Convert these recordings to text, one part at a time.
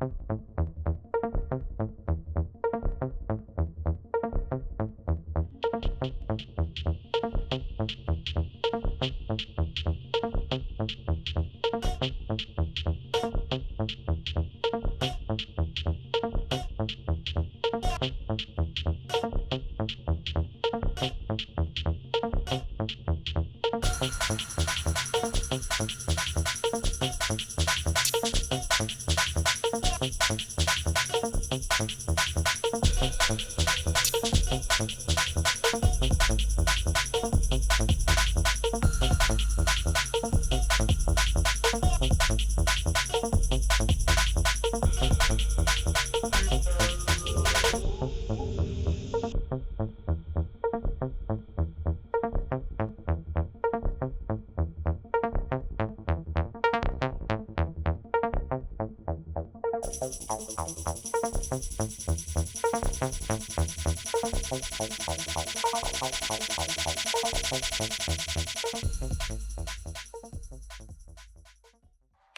I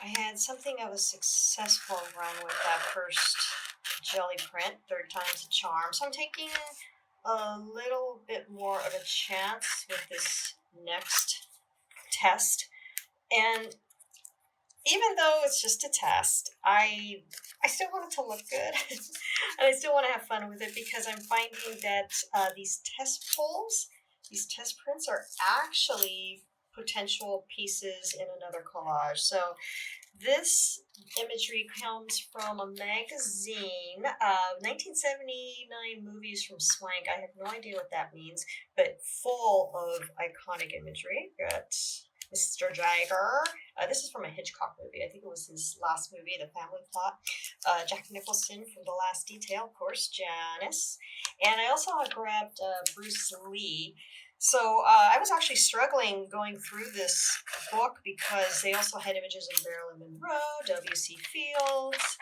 had something of a successful run with that first Gelli print, third time's a charm. So I'm taking a little bit more of a chance with this next test. And even though it's just a test, I still want it to look good. And I still want to have fun with it because I'm finding that these test pulls, these test prints are actually potential pieces in another collage. So this imagery comes from a magazine, 1979 movies from Swank. I have no idea what that means, but full of iconic imagery. Got Mr. Jagger. This is from a Hitchcock movie. I think it was his last movie, The Family Plot. Jack Nicholson from The Last Detail, of course, Janice. And I also grabbed Bruce Lee. So I was actually struggling going through this book because they also had images of Marilyn Monroe, W.C. Fields,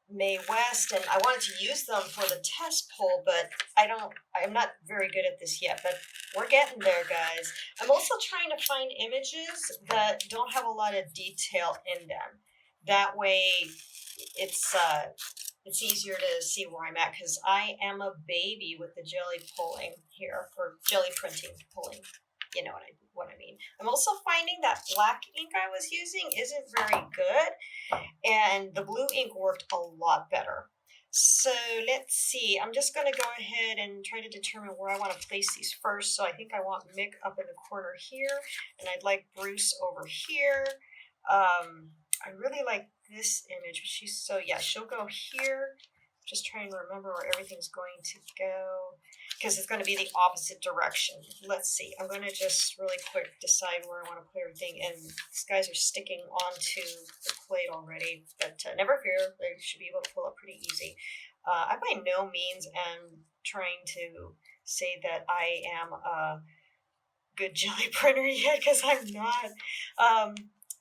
Mae West, and I wanted to use them for the test poll, but I'm not very good at this yet, but we're getting there, guys. I'm also trying to find images that don't have a lot of detail in them. That way it's easier to see where I'm at, because I am a baby with the Gelli pulling here, or Gelli printing pulling. You know what I mean. I'm also finding that black ink I was using isn't very good, and the blue ink worked a lot better. So let's see. I'm just going to go ahead and try to determine where I want to place these first. So I think I want Mick up in the corner here, and I'd like Bruce over here. I really like this image. She'll go here. Just trying to remember where everything's going to go, because it's going to be the opposite direction. Let's see. I'm going to just really quick decide where I want to put everything. And these guys are sticking onto the plate already, but never fear. They should be able to pull up pretty easy. I by no means am trying to say that I am a good Gelli printer yet, because I'm not.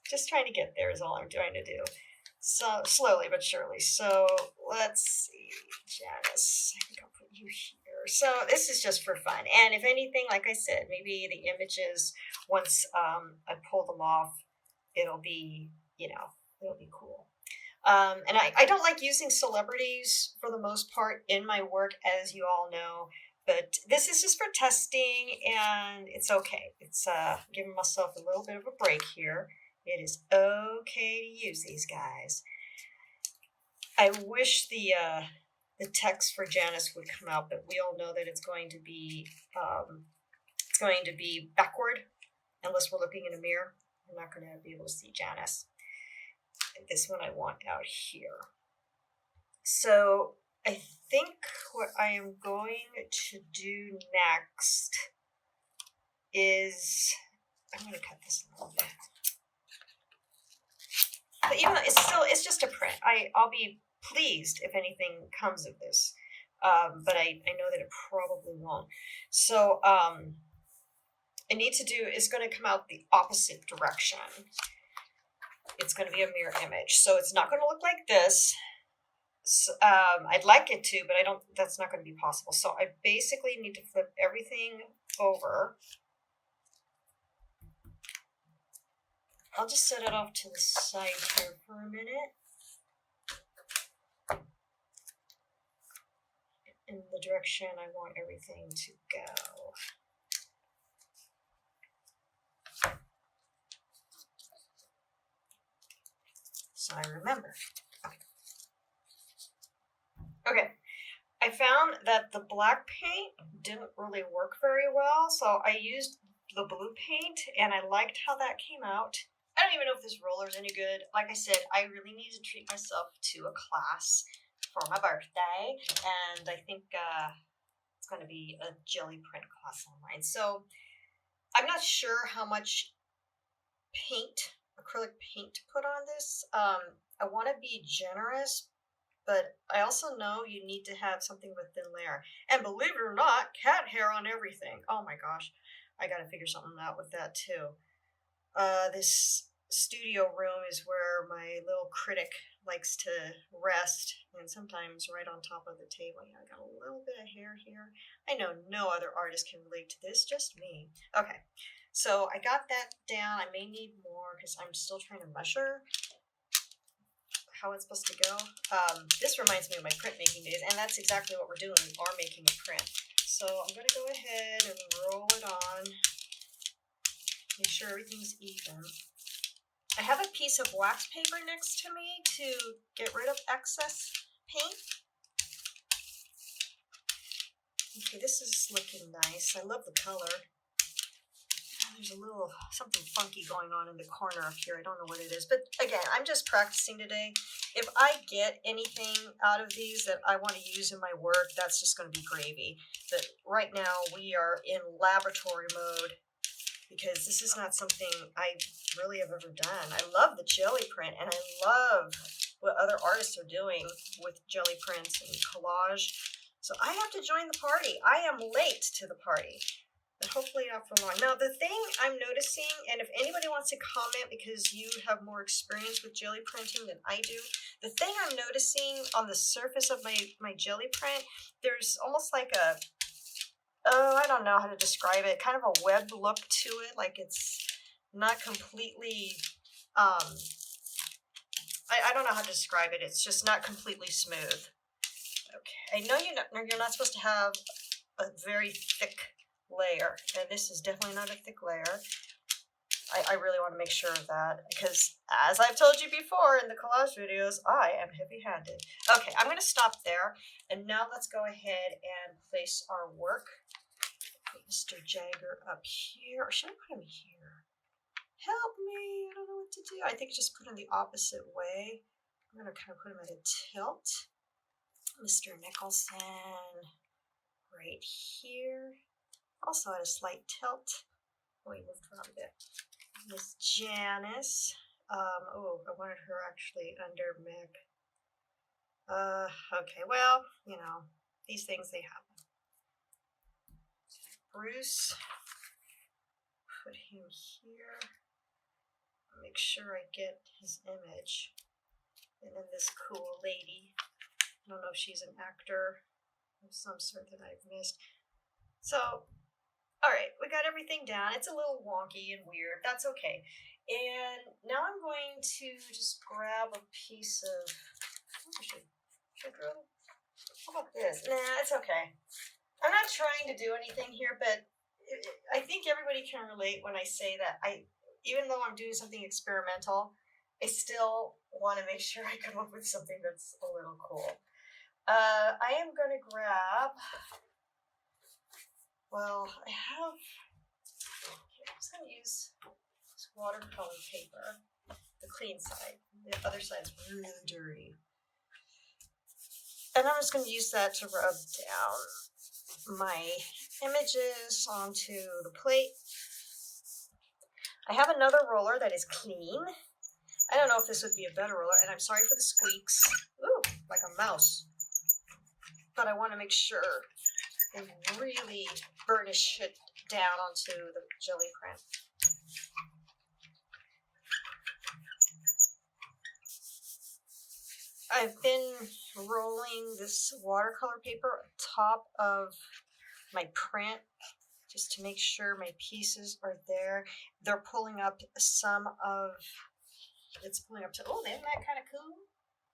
Just trying to get there is all I'm trying to do. So slowly but surely. So let's see, Janice. I think I'll put you here. So this is just for fun. And if anything, like I said, maybe the images, once I pull them off, it'll be cool. And I don't like using celebrities for the most part in my work, as you all know. But this is just for testing, and it's okay. It's giving myself a little bit of a break here. It is okay to use these guys. I wish the text for Janice would come out, but we all know that it's going to be backward unless we're looking in a mirror. I'm not going to be able to see Janice. This one I want out here. So I think what I am going to do next is I'm going to cut this a little bit. But even though it's just a print. I'll be pleased if anything comes of this. But I know that it probably won't. So I need to do is going to come out the opposite direction. It's going to be a mirror image. So it's not going to look like this. So, I'd like it to, but that's not going to be possible. So I basically need to flip everything over. I'll just set it off to the side here for a minute. direction I want everything to go. So I remember. Okay. I found that the black paint didn't really work very well, so I used the blue paint, and I liked how that came out. I don't even know if this roller is any good. Like I said, I really need to treat myself to a class for my birthday, and I think it's going to be a jelly print class online. So I'm not sure how much paint, acrylic paint, to put on this. I want to be generous, but I also know you need to have something with thin layer. And believe it or not, cat hair on everything. Oh my gosh, I got to figure something out with that too. This studio room is where my little critic likes to rest, and sometimes right on top of the table. Yeah, I got a little bit of hair here. I know no other artist can relate to this, just me. Okay, so I got that down. I may need more because I'm still trying to measure how it's supposed to go. This reminds me of my printmaking days, and that's exactly what we're doing. We are making a print. So I'm going to go ahead and roll it on. Make sure everything's even. I have a piece of wax paper next to me to get rid of excess paint. Okay, this is looking nice. I love the color. There's a little something funky going on in the corner up here. I don't know what it is. But again, I'm just practicing today. If I get anything out of these that I want to use in my work, that's just going to be gravy. But right now we are in laboratory mode because this is not something I really have ever done. I love the jelly print, and I love what other artists are doing with jelly prints and collage. So I have to join the party. I am late to the party. But hopefully not for long. Now, the thing I'm noticing, and if anybody wants to comment because you have more experience with jelly printing than I do, the thing I'm noticing on the surface of my jelly print, there's almost like a, I don't know how to describe it, kind of a webbed look to it, like it's not completely, I don't know how to describe it. It's just not completely smooth. Okay, I know you're not supposed to have a very thick layer, and this is definitely not a thick layer. I really want to make sure of that because, as I've told you before in the collage videos, I am heavy-handed. Okay, I'm going to stop there, and now let's go ahead and place our work. Put Mr. Jagger up here, or should I put him here? Help me, I don't know what to do. I think just put him the opposite way. I'm going to kind of put him at a tilt. Mr. Nicholson right here. Also at a slight tilt. Oh, he moved around a bit. Miss Janice. Oh, I wanted her actually under Meg. Okay, well, you know, these things, they happen. Bruce. Put him here. Make sure I get his image. And then this cool lady. I don't know if she's an actor of some sort that I've missed. So, all right, we got everything down. It's a little wonky and weird. That's okay. And now I'm going to just grab a piece of, should I draw? How about this? Nah, it's okay. I'm not trying to do anything here, but I think everybody can relate when I say that even though I'm doing something experimental, I still want to make sure I come up with something that's a little cool. I am going to grab, well, I have, I'm just going to use this watercolor paper, the clean side. The other side's really dirty. And I'm just going to use that to rub down my images onto the plate. I have another roller that is clean. I don't know if this would be a better roller, and I'm sorry for the squeaks. Ooh, like a mouse. But I want to make sure and really burnish it down onto the jelly print. I've been rolling this watercolor paper on top of my print just to make sure my pieces are there. They're pulling up some of, it's pulling up to, oh, isn't that kind of cool?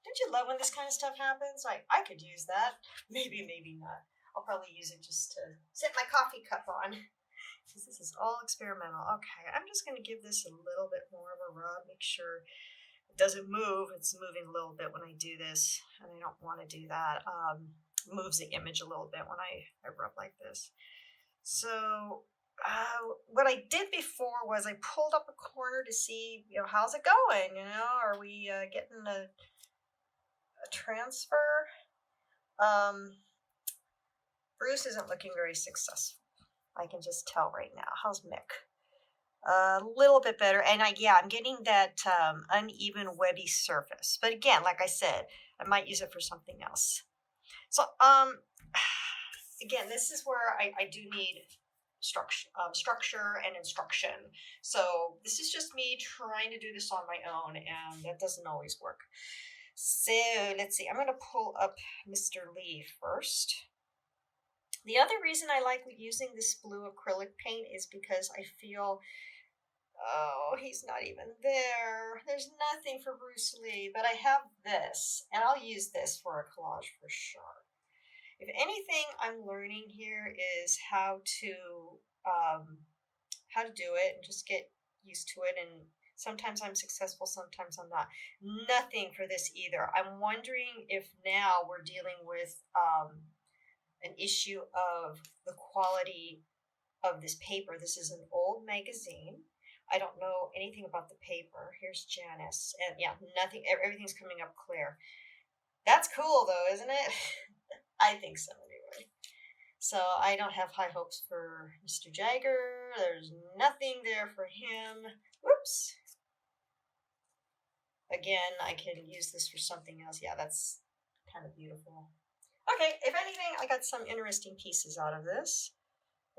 Don't you love when this kind of stuff happens? Like, I could use that. Maybe, maybe not. I'll probably use it just to sit my coffee cup on. This is all experimental. Okay, I'm just going to give this a little bit more of a rub, make sure it doesn't move. It's moving a little bit when I do this, and I don't want to do that. Moves the image a little bit when I rub like this. So what I did before was I pulled up a corner to see, how's it going? Are we getting a transfer? Bruce isn't looking very successful. I can just tell right now. How's Mick? A little bit better. And I'm getting that uneven webby surface. But again, like I said, I might use it for something else. So again, this is where I do need structure and instruction. So this is just me trying to do this on my own, and that doesn't always work. So let's see, I'm going to pull up Mr. Lee first. The other reason I like using this blue acrylic paint is because I feel, oh, he's not even there. There's nothing for Bruce Lee, but I have this, and I'll use this for a collage for sure. If anything I'm learning here is how to do it and just get used to it, and sometimes I'm successful, sometimes I'm not. Nothing for this either. I'm wondering if now we're dealing with an issue of the quality of this paper. This is an old magazine. I don't know anything about the paper. Here's Janice, and yeah, nothing. Everything's coming up clear. That's cool though, isn't it? I think so anyway. So I don't have high hopes for Mr. Jagger. There's nothing there for him. Whoops. Again, I can use this for something else. Yeah, that's kind of beautiful. Okay, if anything, I got some interesting pieces out of this.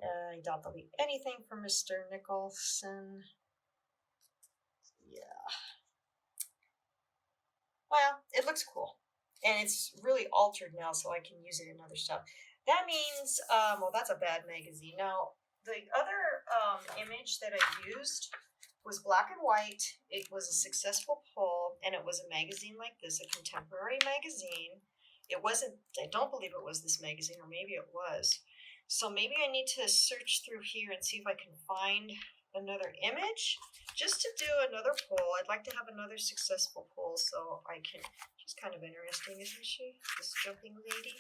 I doubt there'll be anything for Mr. Nicholson. Yeah. Well, it looks cool. And it's really altered now, so I can use it in other stuff. That means, well, that's a bad magazine. Now, the other image that I used was black and white. It was a successful pull, and it was a magazine like this, a contemporary magazine. It wasn't, I don't believe it was this magazine, or maybe it was. So maybe I need to search through here and see if I can find another image just to do another pull. I'd like to have another successful pull so I can, she's kind of interesting, isn't she? This jumping lady.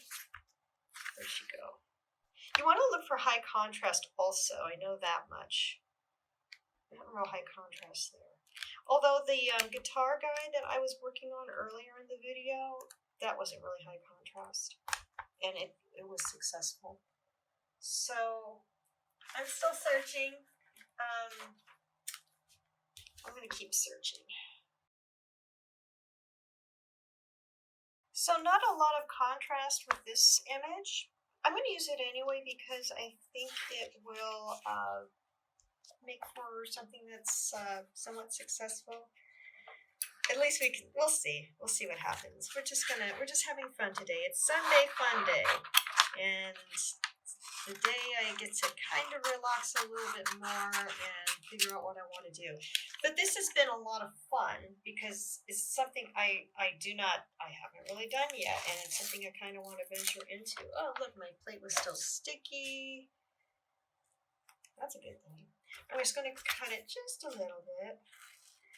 Where'd she go? You want to look for high contrast also, I know that much. Not real high contrast there. Although the guitar guy that I was working on earlier in the video, that wasn't really high contrast. And it was successful. So I'm still searching. I'm going to keep searching. So not a lot of contrast with this image. I'm going to use it anyway because I think it will make for something that's somewhat successful. At least we'll see. We'll see what happens. We're just having fun today. It's Sunday fun day. And the day I get to kind of relax a little bit more and figure out what I want to do. But this has been a lot of fun because it's something I haven't really done yet, and it's something I kind of want to venture into. Oh, look, my plate was still sticky. That's a good thing. I'm just going to cut it just a little bit.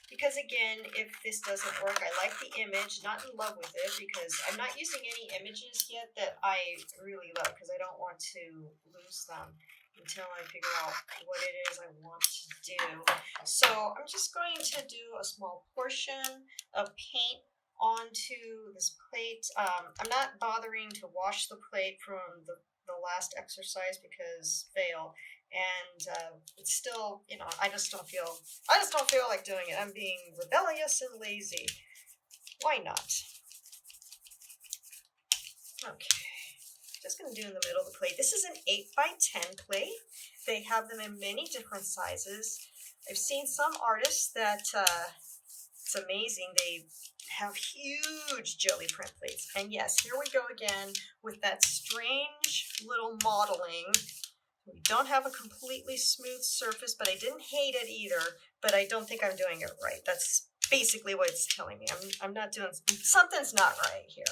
Because again, if this doesn't work, I like the image, not in love with it, because I'm not using any images yet that I really love, because I don't want to lose them until I figure out what it is I want to do. So I'm just going to do a small portion of paint onto this plate. I'm not bothering to wash the plate from the last exercise because fail. And it's still, I just don't feel like doing it. I'm being rebellious and lazy. Why not? Okay, just gonna do in the middle of the plate. This is an 8x10 plate. They have them in many different sizes. I've seen some artists that, it's amazing, they have huge Gelli print plates. And yes, here we go again with that strange little modeling. We don't have a completely smooth surface, but I didn't hate it either, but I don't think I'm doing it right. That's basically what it's telling me. I'm not doing, something's not right here.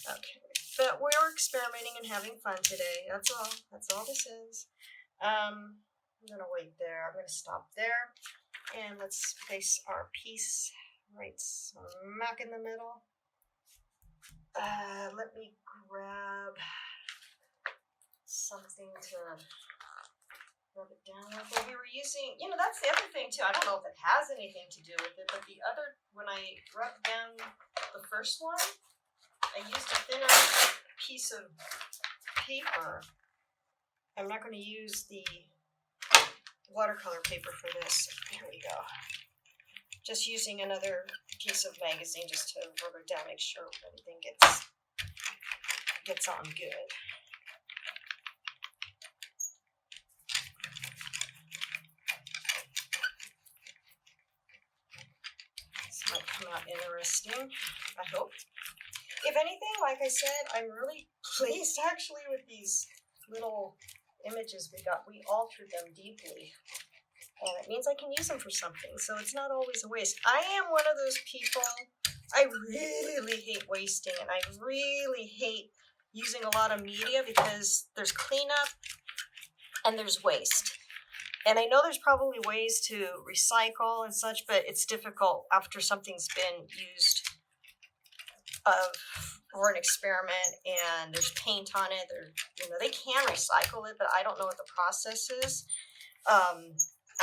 Okay. But we're experimenting and having fun today. That's all. That's all this is. I'm gonna wait there. I'm gonna stop there. And let's place our piece right smack in the middle. Let me grab something to rub it down with. Well, we were using, you know, that's the other thing too. I don't know if it has anything to do with it, but the other, when I rubbed down the first one, I used a thinner piece of paper. I'm not going to use the watercolor paper for this. Here we go. Just using another piece of magazine just to rub it down, make sure everything gets on good. This might come out interesting, I hope. If anything, like I said, I'm really pleased actually with these little images we got. We altered them deeply. And it means I can use them for something, so it's not always a waste. I am one of those people, I really hate wasting, and I really hate using a lot of media because there's cleanup and there's waste. And I know there's probably ways to recycle and such, but it's difficult after something's been used for an experiment and there's paint on it. They can recycle it, but I don't know what the process is.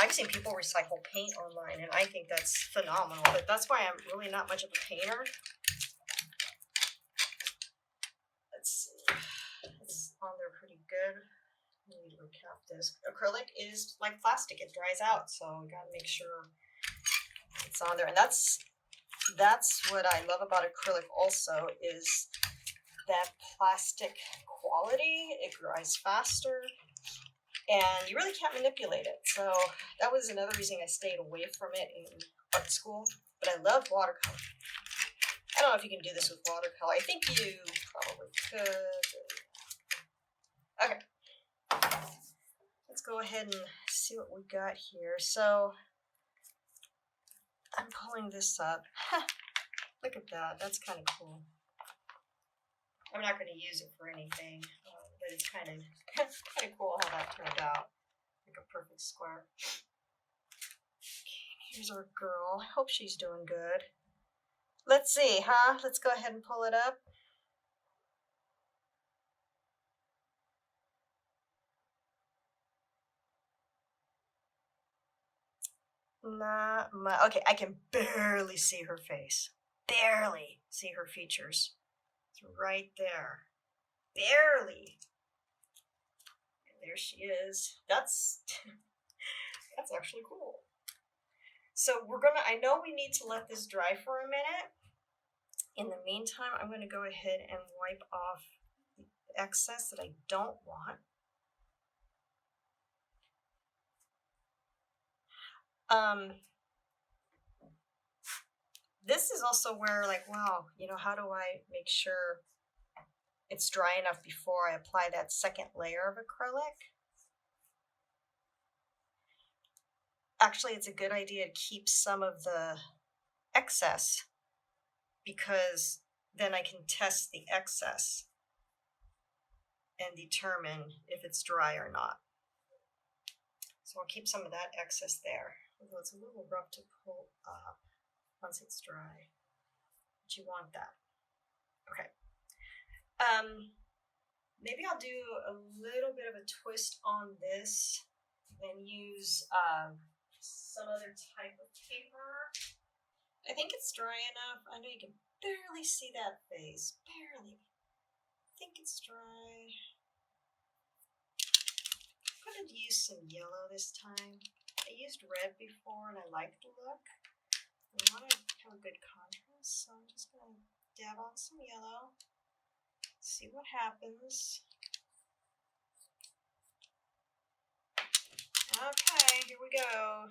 I've seen people recycle paint online, and I think that's phenomenal, but that's why I'm really not much of a painter. Let's see. It's on there pretty good. I need to recap this. Acrylic is like plastic. It dries out, so we gotta make sure it's on there. And that's what I love about acrylic also, is that plastic quality. It dries faster. And you really can't manipulate it. So that was another reason I stayed away from it in art school. But I love watercolor. I don't know if you can do this with watercolor. I think you probably could. Okay. Let's go ahead and see what we got here. So I'm pulling this up. Look at that. That's kind of cool. I'm not going to use it for anything. But it's kind of cool how that turned out, like a perfect square. Okay, here's our girl. I hope she's doing good. Let's see, huh? Let's go ahead and pull it up. Okay, I can barely see her face. Barely see her features. It's right there. Barely. There she is. That's actually cool. So I know we need to let this dry for a minute. In the meantime, I'm gonna go ahead and wipe off the excess that I don't want. This is also where, like, wow, how do I make sure it's dry enough before I apply that second layer of acrylic? Actually, it's a good idea to keep some of the excess, because then I can test the excess and determine if it's dry or not. So I'll keep some of that excess there, although it's a little rough to pull up once it's dry. But you want that. Okay. Maybe I'll do a little bit of a twist on this and use some other type of paper. I think it's dry enough. I know you can barely see that face. Barely. I think it's dry. I'm going to use some yellow this time. I used red before and I liked the look. I want to have a good contrast, so I'm just going to dab on some yellow. See what happens. Okay, here we go.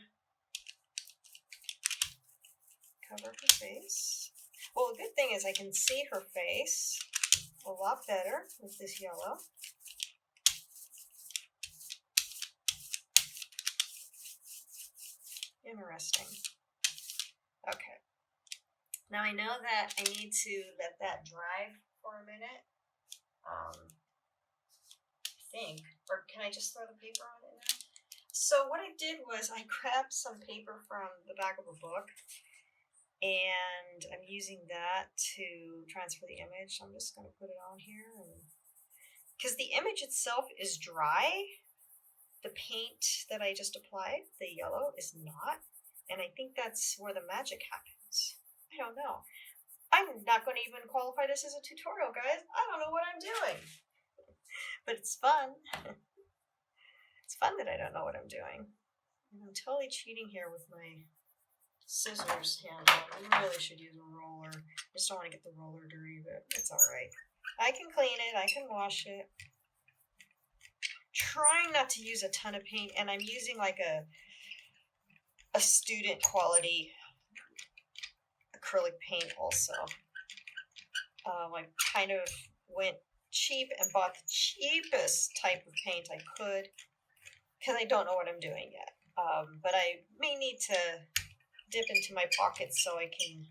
Cover her face. Well, the good thing is I can see her face a lot better with this yellow. Interesting. Okay. Now I know that I need to let that dry for a minute. I think. Or can I just throw the paper on it now? So what I did was I grabbed some paper from the back of a book, and I'm using that to transfer the image. So I'm just going to put it on here, because the image itself is dry. The paint that I just applied, the yellow, is not, and I think that's where the magic happens. I don't know. I'm not going to even qualify this as a tutorial, guys. I don't know what I'm doing, but it's fun. It's fun that I don't know what I'm doing. And I'm totally cheating here with my scissors handle. I really should use a roller. I just don't want to get the roller dirty, but it's all right. I can clean it. I can wash it. Trying not to use a ton of paint, and I'm using like a student quality acrylic paint also. I kind of went cheap and bought the cheapest type of paint I could, because I don't know what I'm doing yet. But I may need to dip into my pockets so I can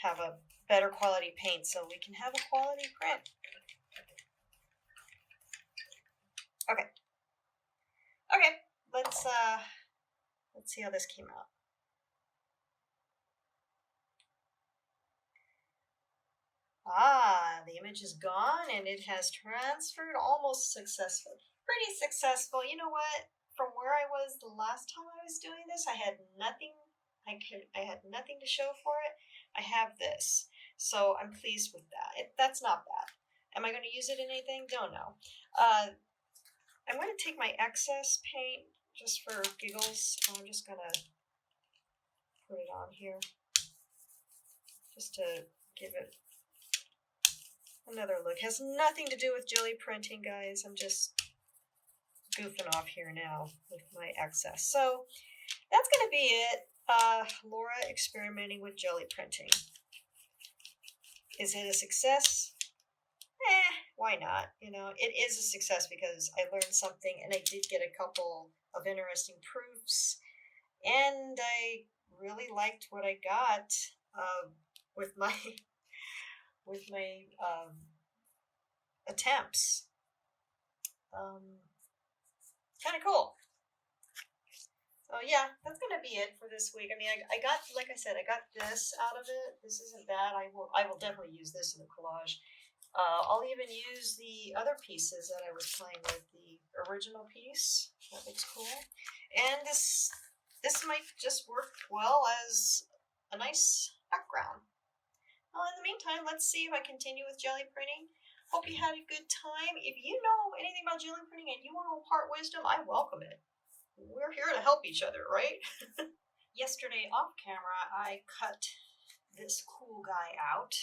have a better quality paint so we can have a quality print. Okay. Okay, let's see how this came out. Ah, the image is gone and it has transferred almost successfully. Pretty successful. You know what? From where I was the last time I was doing this, I had nothing. I had nothing to show for it. I have this, so I'm pleased with that. That's not bad. Am I going to use it in anything? Don't know. I'm going to take my excess paint just for giggles. I'm just going to put it on here just to give it another look. It has nothing to do with Gelli Printing, guys. I'm just goofing off here now with my excess. So that's going to be it. Laura experimenting with Gelli Printing. Is it a success? Why not? You know, it is a success because I learned something and I did get a couple of interesting proofs, and I really liked what I got with my attempts. Kind of cool. So yeah, that's gonna be it for this week. I mean, I got, like I said, I got this out of it. This isn't bad. I will definitely use this in the collage. I'll even use the other pieces that I was playing with. The original piece, that looks cool, and this might just work well as a nice background. Well, in the meantime, let's see if I continue with Gelli Printing. Hope you had a good time. If you know anything about Gelli Printing and you want to impart wisdom, I welcome it. We're here to help each other, right? Yesterday off camera, I cut this cool guy out.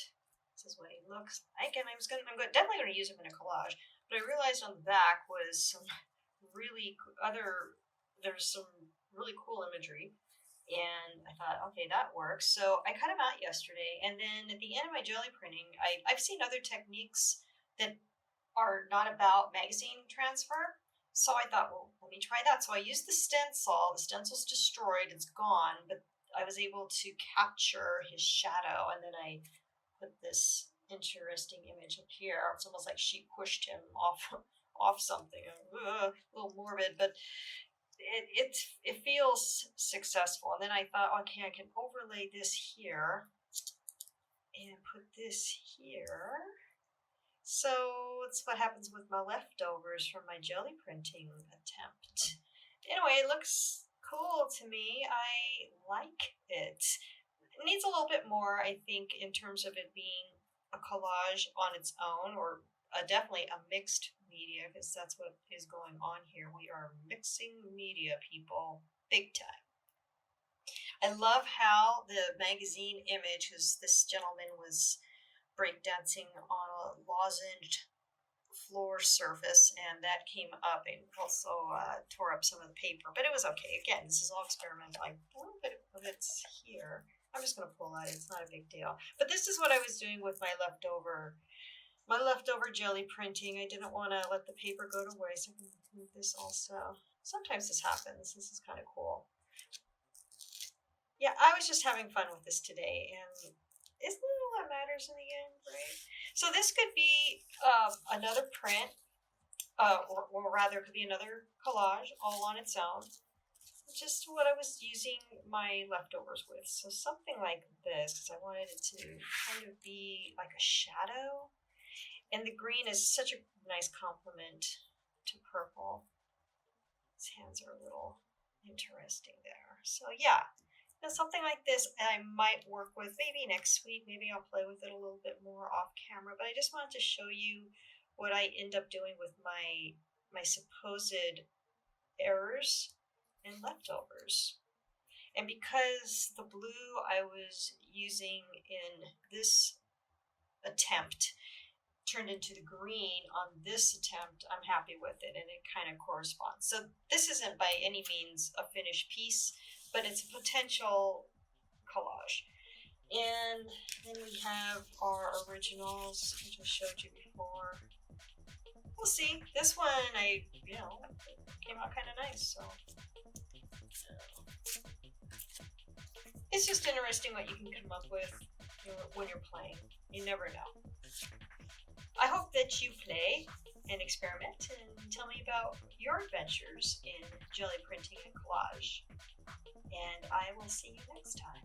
This is what he looks like, and I'm definitely going to use him in a collage. But I realized on the back was some there's some really cool imagery, and I thought, okay, that works. So I cut him out yesterday, and then at the end of my Gelli Printing, I've seen other techniques that are not about magazine transfer. So I thought, well, let me try that. So I used the stencil. The stencil's destroyed. It's gone. But I was able to capture his shadow. And then I put this interesting image up here. It's almost like she pushed him off something. A little morbid, but it feels successful. And then I thought, okay, I can overlay this here and put this here. So it's what happens with my leftovers from my Gelli Printing attempt. Anyway, it looks cool to me. I like it. It needs a little bit more, I think, in terms of it being a collage on its own, or definitely a mixed media, because that's what is going on here. We are mixing media, people, big time. I love how the magazine image, because this gentleman was breakdancing on a lozenged floor surface, and that came up and also tore up some of the paper, but it was okay. Again, this is all experimental. A little bit of it's here. I'm just going to pull that. It's not a big deal. But this is what I was doing with my leftover Gelli Printing. I didn't want to let the paper go to waste. I can move this also. Sometimes this happens. This is kind of cool. Yeah, I was just having fun with this today, and isn't that all that matters in the end, right? So this could be another print, or rather, it could be another collage all on its own. Just what I was using my leftovers with. So something like this, because I wanted it to kind of be like a shadow. And the green is such a nice complement to purple. His hands are a little interesting there. So yeah, something like this I might work with maybe next week. Maybe I'll play with it a little bit more off camera. But I just wanted to show you what I end up doing with my supposed errors and leftovers. And because the blue I was using in this attempt turned into the green on this attempt, I'm happy with it, and it kind of corresponds. So this isn't by any means a finished piece, but it's a potential collage. And then we have our originals, which I showed you before. We'll see. This one, came out kind of nice, so. It's just interesting what you can come up with when you're playing. You never know. I hope that you play and experiment and tell me about your adventures in jelly printing and collage. And I will see you next time.